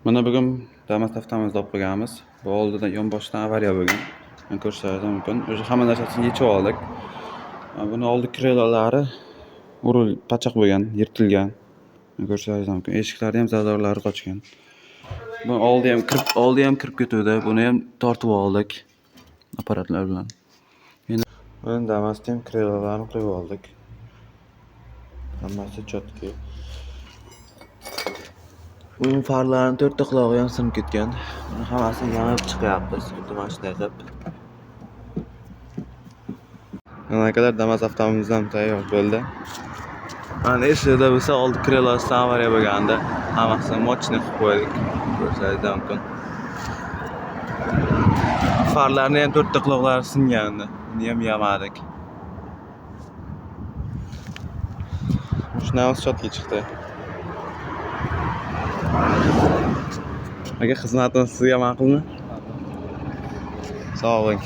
Mana bugun Damas avtomobilimizni olib qo'yganmiz. Bu oldida yonboshdan avariya bo'lgan. Men ko'rsatishim mumkin. O'sha hamma narsasini yechib oldik. Buni oldi krelolari pachoq bo'lgan, yirtilgan. Men ko'rsatishim mumkin. Eshiklari ham zardorlari qochgan. Bu oldi ham kirib ketuvdi. Buni ham tortib oldik apparatlar bilan. Endi buni Damas'da ham krelolarini qo'yib oldik. Hammasi chotki. Bunun farlarini to'rtta qulog'i ham sinib ketgan. Buni hammasini yamab chiqyapmiz. Xuddi mana shunday qilib. Mana kadar Damas avtomobilimiz ham tayyor bo'ldi. Mana eshikda bo'lsa oldi krelosidan avariya bo'lganda hammasini mochni qilib qo'ydik. Ko'rsatishim mumkin. Farlarni ham to'rtta quloqlari singandi. Buni ham yamadik. Shundan chotki chiqdi. Aka xizmatimiz sizga ma'qulmi? Sog' bo'ling.